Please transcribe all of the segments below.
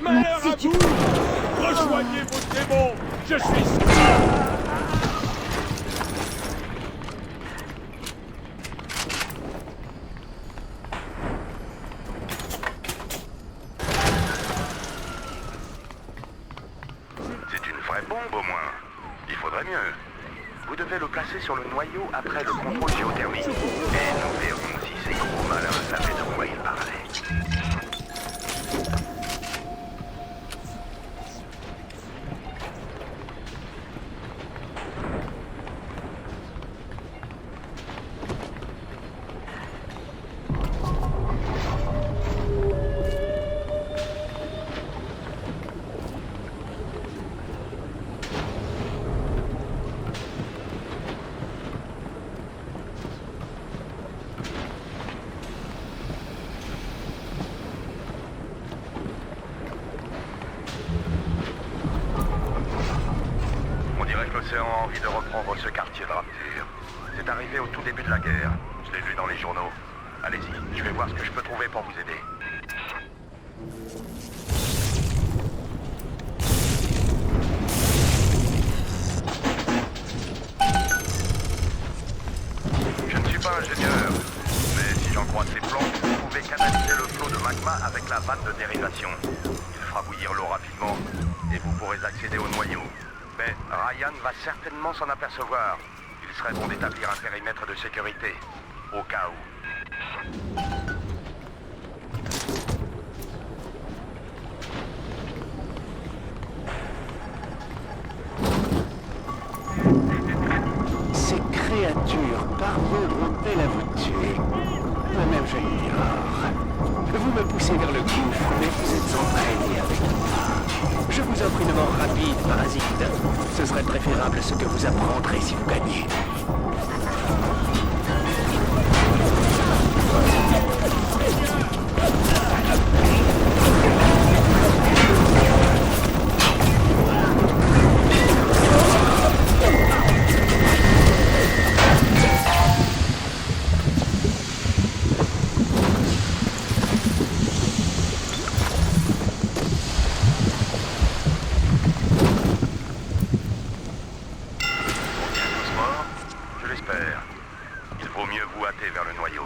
Mère à vous! Rejoignez vos démons! Je suis... C'est une vraie bombe au moins. Il faudrait mieux. Vous devez le placer sur le noyau après le contrôle géothermique. Et nous verrons si ces gros malins savaient de quoi ils parlaient. L'océan a envie de reprendre ce quartier de Rapture. C'est arrivé au tout début de la guerre. Je l'ai lu dans les journaux. Allez-y, je vais voir ce que je peux trouver pour vous aider. Je ne suis pas ingénieur, mais si j'en crois ces plans, vous pouvez canaliser le flot de magma avec la vanne de dérivation. Il fera bouillir l'eau rapidement, et vous pourrez accéder au noyau. Mais Ryan va certainement s'en apercevoir. Il serait bon d'établir un périmètre de sécurité, au cas où. Ces créatures parviendront-elles à vous tuer? Moi-même, je l'ignore. Vous me poussez vers le gouffre, mais vous êtes entraîné avec moi. Je vous offre une mort rapide, parasite. Ce serait préférable à ce que vous apprendrez si vous gagnez. Il vaut mieux vous hâter vers le noyau.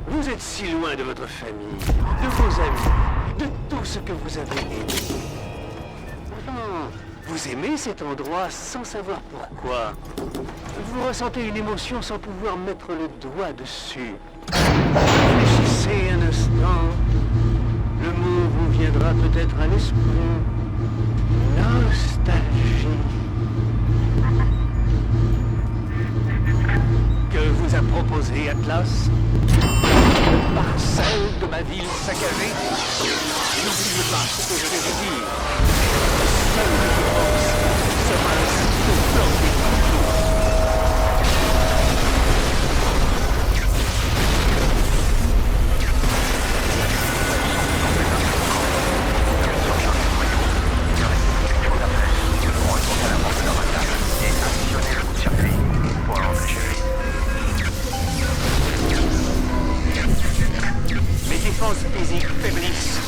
Vous êtes si loin de votre famille, de vos amis, de tout ce que vous avez aimé. Vous aimez cet endroit sans savoir pourquoi. Vous ressentez une émotion sans pouvoir mettre le doigt dessus. Réfléchissez un instant. Le mot vous viendra peut-être à l'esprit. Nostalgie. Que vous a proposé Atlas? Parcelle de ma ville saccagée? N'oubliez pas ce que je vais vous dire. Seule référence sera le site blanc des partout. Mes défenses physiques faiblissent,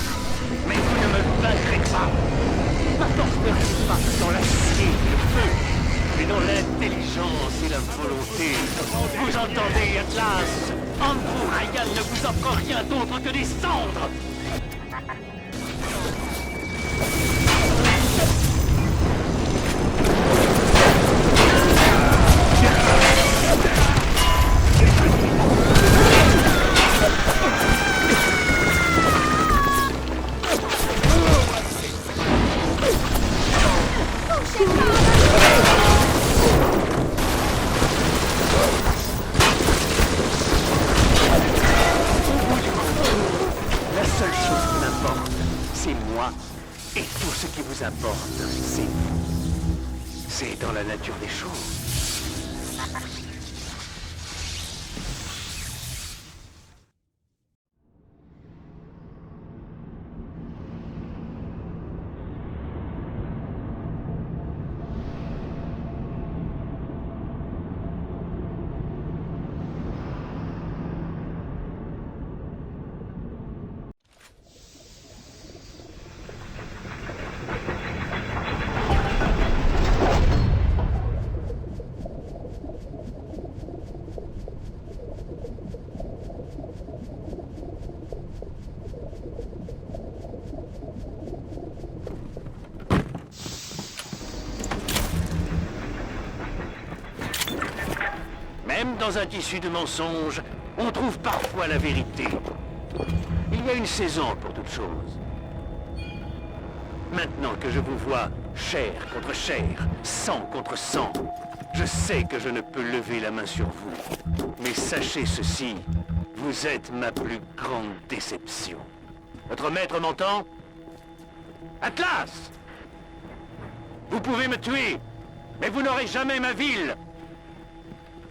mais vous ne me vaincrez pas. Ma force ne réside pas dans l'acier et le feu, mais dans l'intelligence et la volonté. Vous entendez, Atlas? Andrew Ryan ne vous offre rien d'autre que des cendres. La seule chose qui m'importe, c'est moi. Et tout ce qui vous importe, c'est vous. C'est dans la nature des choses. Même dans un tissu de mensonges, on trouve parfois la vérité. Il y a une saison pour toute chose. Maintenant que je vous vois chair contre chair, sang contre sang, je sais que je ne peux lever la main sur vous. Mais sachez ceci, vous êtes ma plus grande déception. Votre maître m'entend? Atlas! Vous pouvez me tuer, mais vous n'aurez jamais ma ville.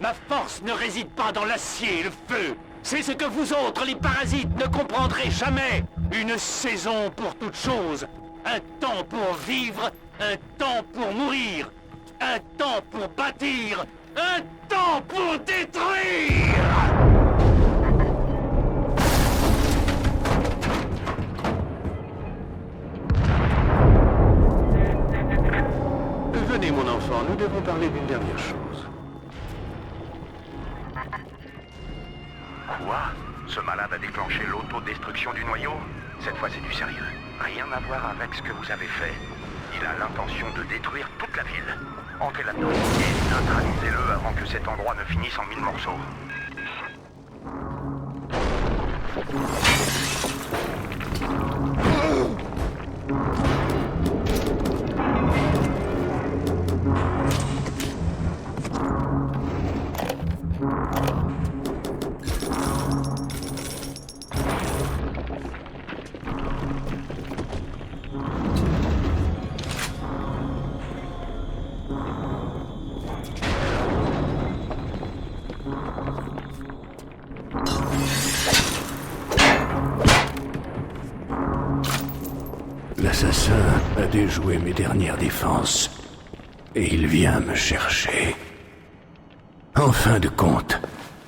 Ma force ne réside pas dans l'acier et le feu. C'est ce que vous autres, les parasites, ne comprendrez jamais. Une saison pour toute chose. Un temps pour vivre, un temps pour mourir. Un temps pour bâtir, un temps pour détruire. Venez, mon enfant, nous devons parler d'une dernière chose. Quoi? Ce malade a déclenché l'autodestruction du noyau? Cette fois, c'est du sérieux. Rien à voir avec ce que vous avez fait. Il a l'intention de détruire toute la ville. Entrez là-dedans et neutralisez-le avant que cet endroit ne finisse en 1000 morceaux. L'assassin a déjoué mes dernières défenses. Et il vient me chercher. En fin de compte,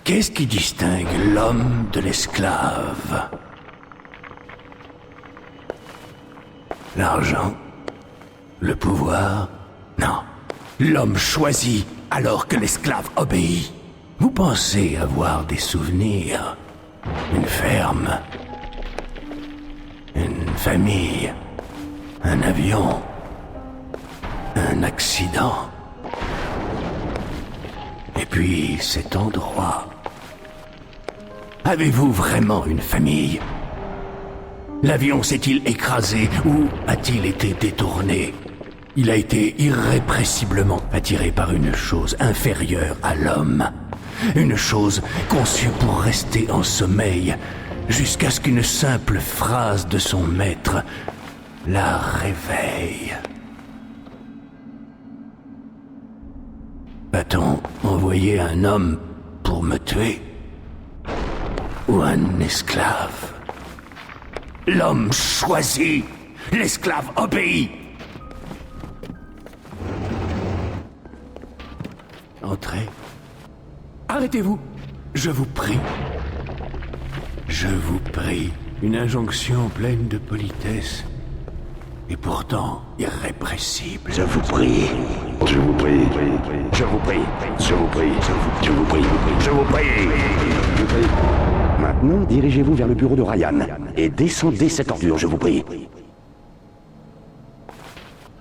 qu'est-ce qui distingue l'homme de l'esclave? L'argent? Le pouvoir? Non. L'homme choisit alors que l'esclave obéit. Vous pensez avoir des souvenirs? Une ferme? Une famille? Un avion? Un accident? Et puis cet endroit. Avez-vous vraiment une famille? L'avion s'est-il écrasé ou a-t-il été détourné? Il a été irrépressiblement attiré par une chose inférieure à l'homme. Une chose conçue pour rester en sommeil jusqu'à ce qu'une simple phrase de son maître la réveille. A-t-on envoyé un homme pour me tuer? Ou un esclave? L'homme choisit, l'esclave obéit. Entrez. Arrêtez-vous, je vous prie. Je vous prie. Une injonction pleine de politesse et pourtant irrépressible. Je vous prie. Je vous prie. Je vous prie. Je vous prie. Je vous prie. Je vous prie. Maintenant, dirigez-vous vers le bureau de Ryan et descendez cette ordure, je vous prie.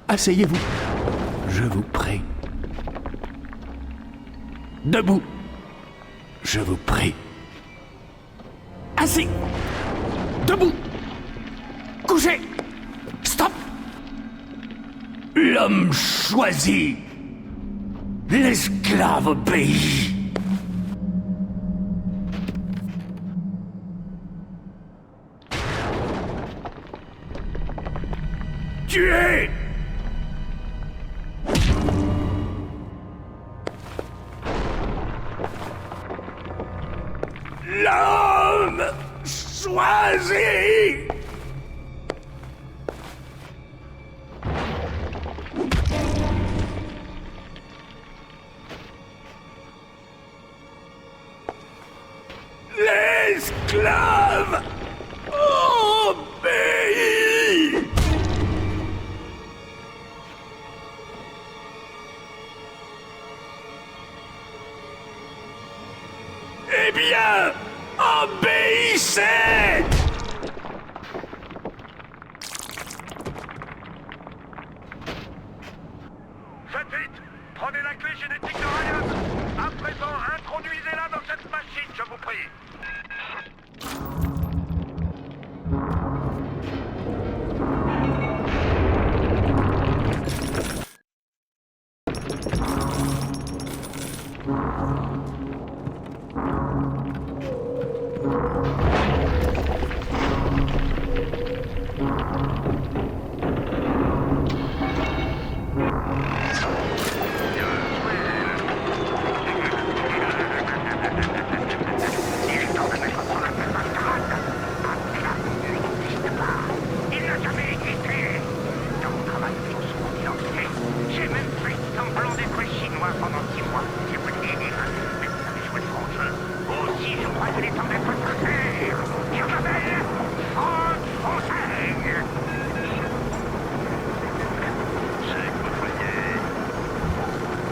Asseyez-vous. Je vous prie. Debout. Je vous prie. Assis. Debout. Couché. Stop. L'homme choisit. L'esclave obéit. Tuez! L'homme choisit! L'esclave obéit! Eh bien, obéissez! Faites vite! Prenez la clé génétique de Ryan! À présent, introduisez-la dans cette machine, je vous prie. Il n'a jamais existé. Dans mon travail sur ce continent, j'ai même fait semblant d'être chinois pendant 6 mois. Si vous voulez dire, mais vous avez joué le franc jeu. Aussi, je crois qu'il est temps d'être sincère. Je m'appelle Franck Fontaine. J'ai côtoyé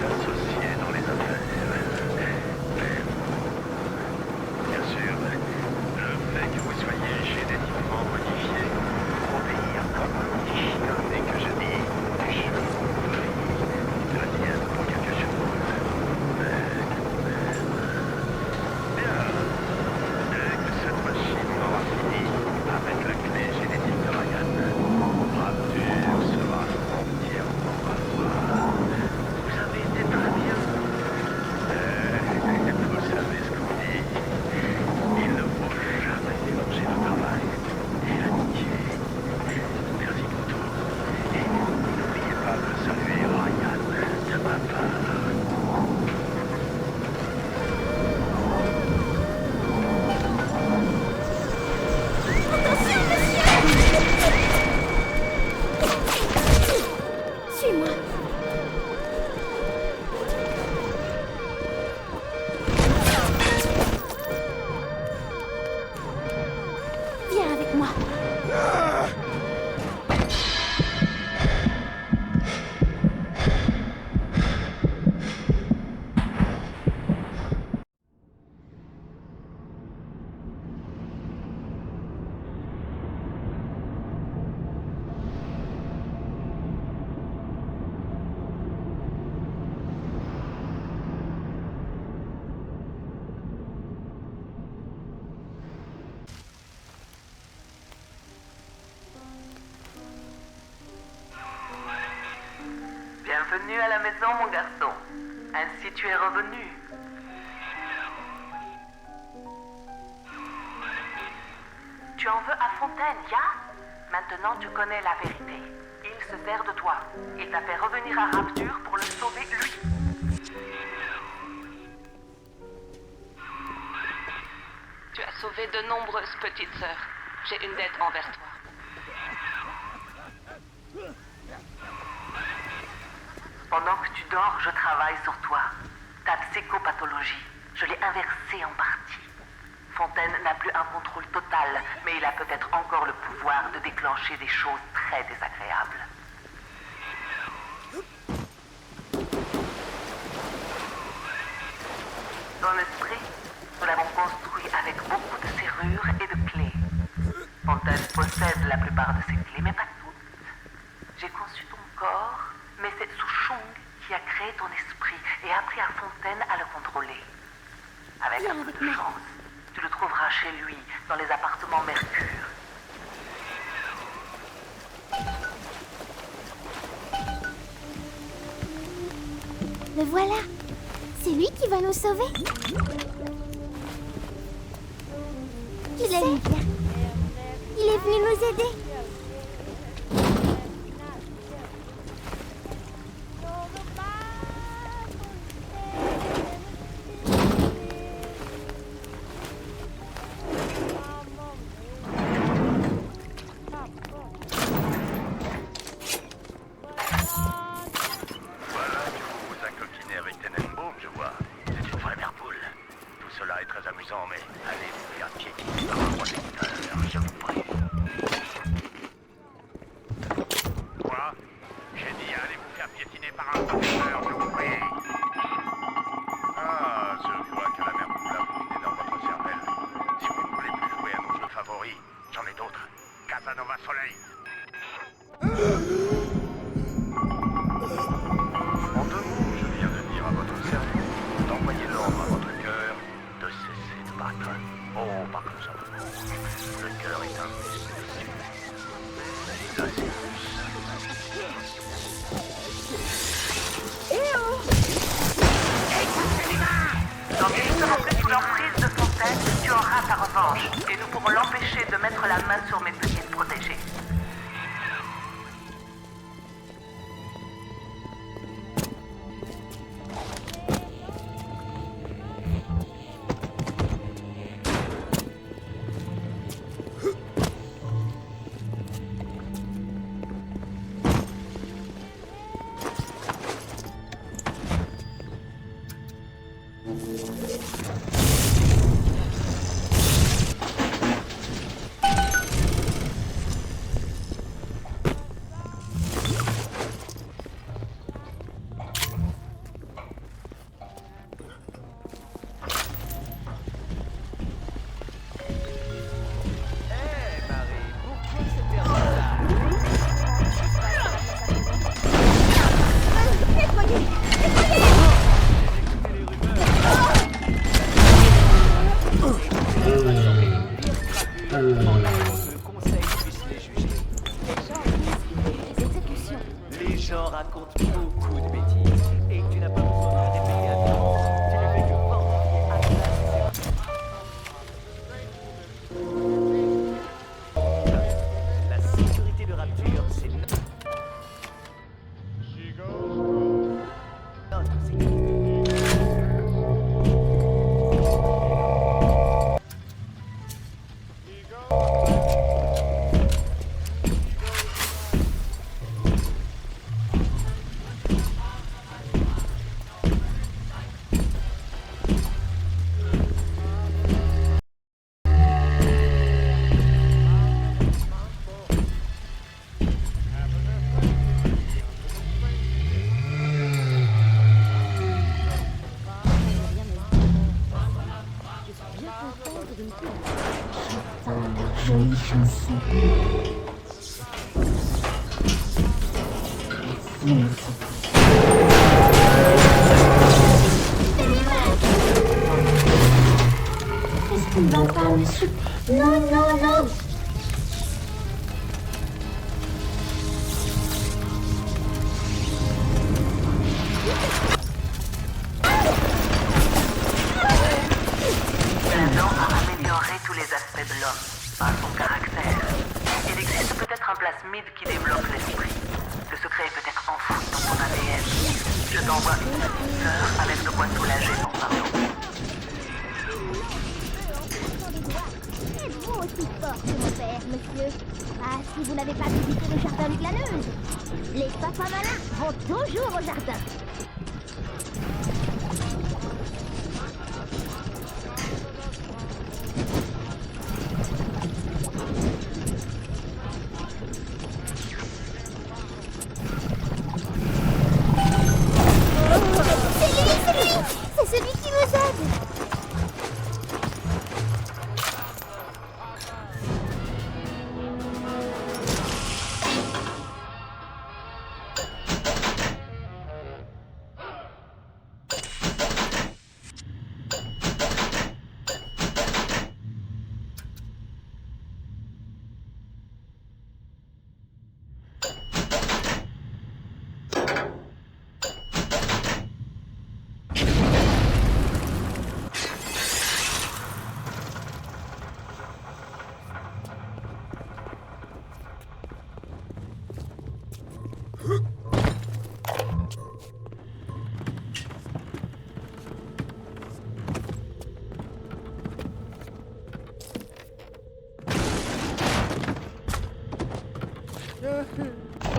d'associés dans les affaires. Bien sûr, le fait que vous soyez génétiquement modifié pour obéir comme un petit chien dès que je dis je dois dire pour quelque chose. Bien. Dès que cette machine aura fini avec la clé génétique de Ryan, Rapture sera entièrement à toi. Vous avez été très bien. Vous savez ce qu'on dit. Il ne faut jamais mélanger le travail et l'amitié. Merci pour tout. Et n'oubliez pas de saluer Ryan de ma part. Suis-moi. Viens avec moi. Bienvenue à la maison, mon garçon. Ainsi tu es revenu. Tu en veux à Fontaine, ya? Maintenant tu connais la vérité. Il se sert de toi. Il t'a fait revenir à Rapture pour le sauver, lui. Tu as sauvé de nombreuses petites sœurs. J'ai une dette envers toi. Pendant que tu dors, je travaille sur toi. Ta psychopathologie, je l'ai inversée en partie. Fontaine n'a plus un contrôle total, mais il a peut-être encore le pouvoir de déclencher des choses très désagréables. Ton esprit, nous l'avons construit avec beaucoup de serrures et de clés. Fontaine possède la plupart de ces clés, mais pas toutes. J'ai conçu ton corps, mais c'est Souchong qui a créé ton esprit et a appris à Fontaine à le contrôler. Avec un peu de chance, tu le trouveras chez lui, dans les appartements Mercure. Le voilà. C'est lui qui va nous sauver. Il aime bien. Il est venu nous aider. Voilà que vous vous incoquinez avec Tenenbaum, je vois. C'est une vraie merpoule. Tout cela est très amusant, mais allez vous faire piétiner par un projecteur, je vous prie. pas sur mes petites protégées. Les gens racontent beaucoup de bêtises et tu n'as pas besoin de le répéter à temps. Tu ne fais que vendre la sécurité de Rapture, c'est notre sécurité. Jolie chanson. Est-ce qu'on va pas dessus? Non, non, non. L'Adam a amélioré tous les aspects de l'homme, par son caractère. Il existe peut-être un plasmide qui développe l'esprit. Le secret est peut-être enfoui dans ton ADN. Je t'envoie une petite sœur avec de quoi soulager ton fardeau. Êtes-vous aussi fort que mon père, monsieur? Ah, si vous n'avez pas visité le jardin de glaneuse. Les papas malins vont toujours au jardin. C'est celui qui nous aide.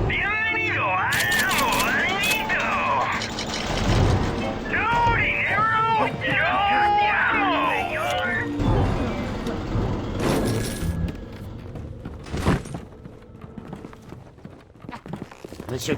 Bienvenido al laberinto. Loading arrow. Monsieur...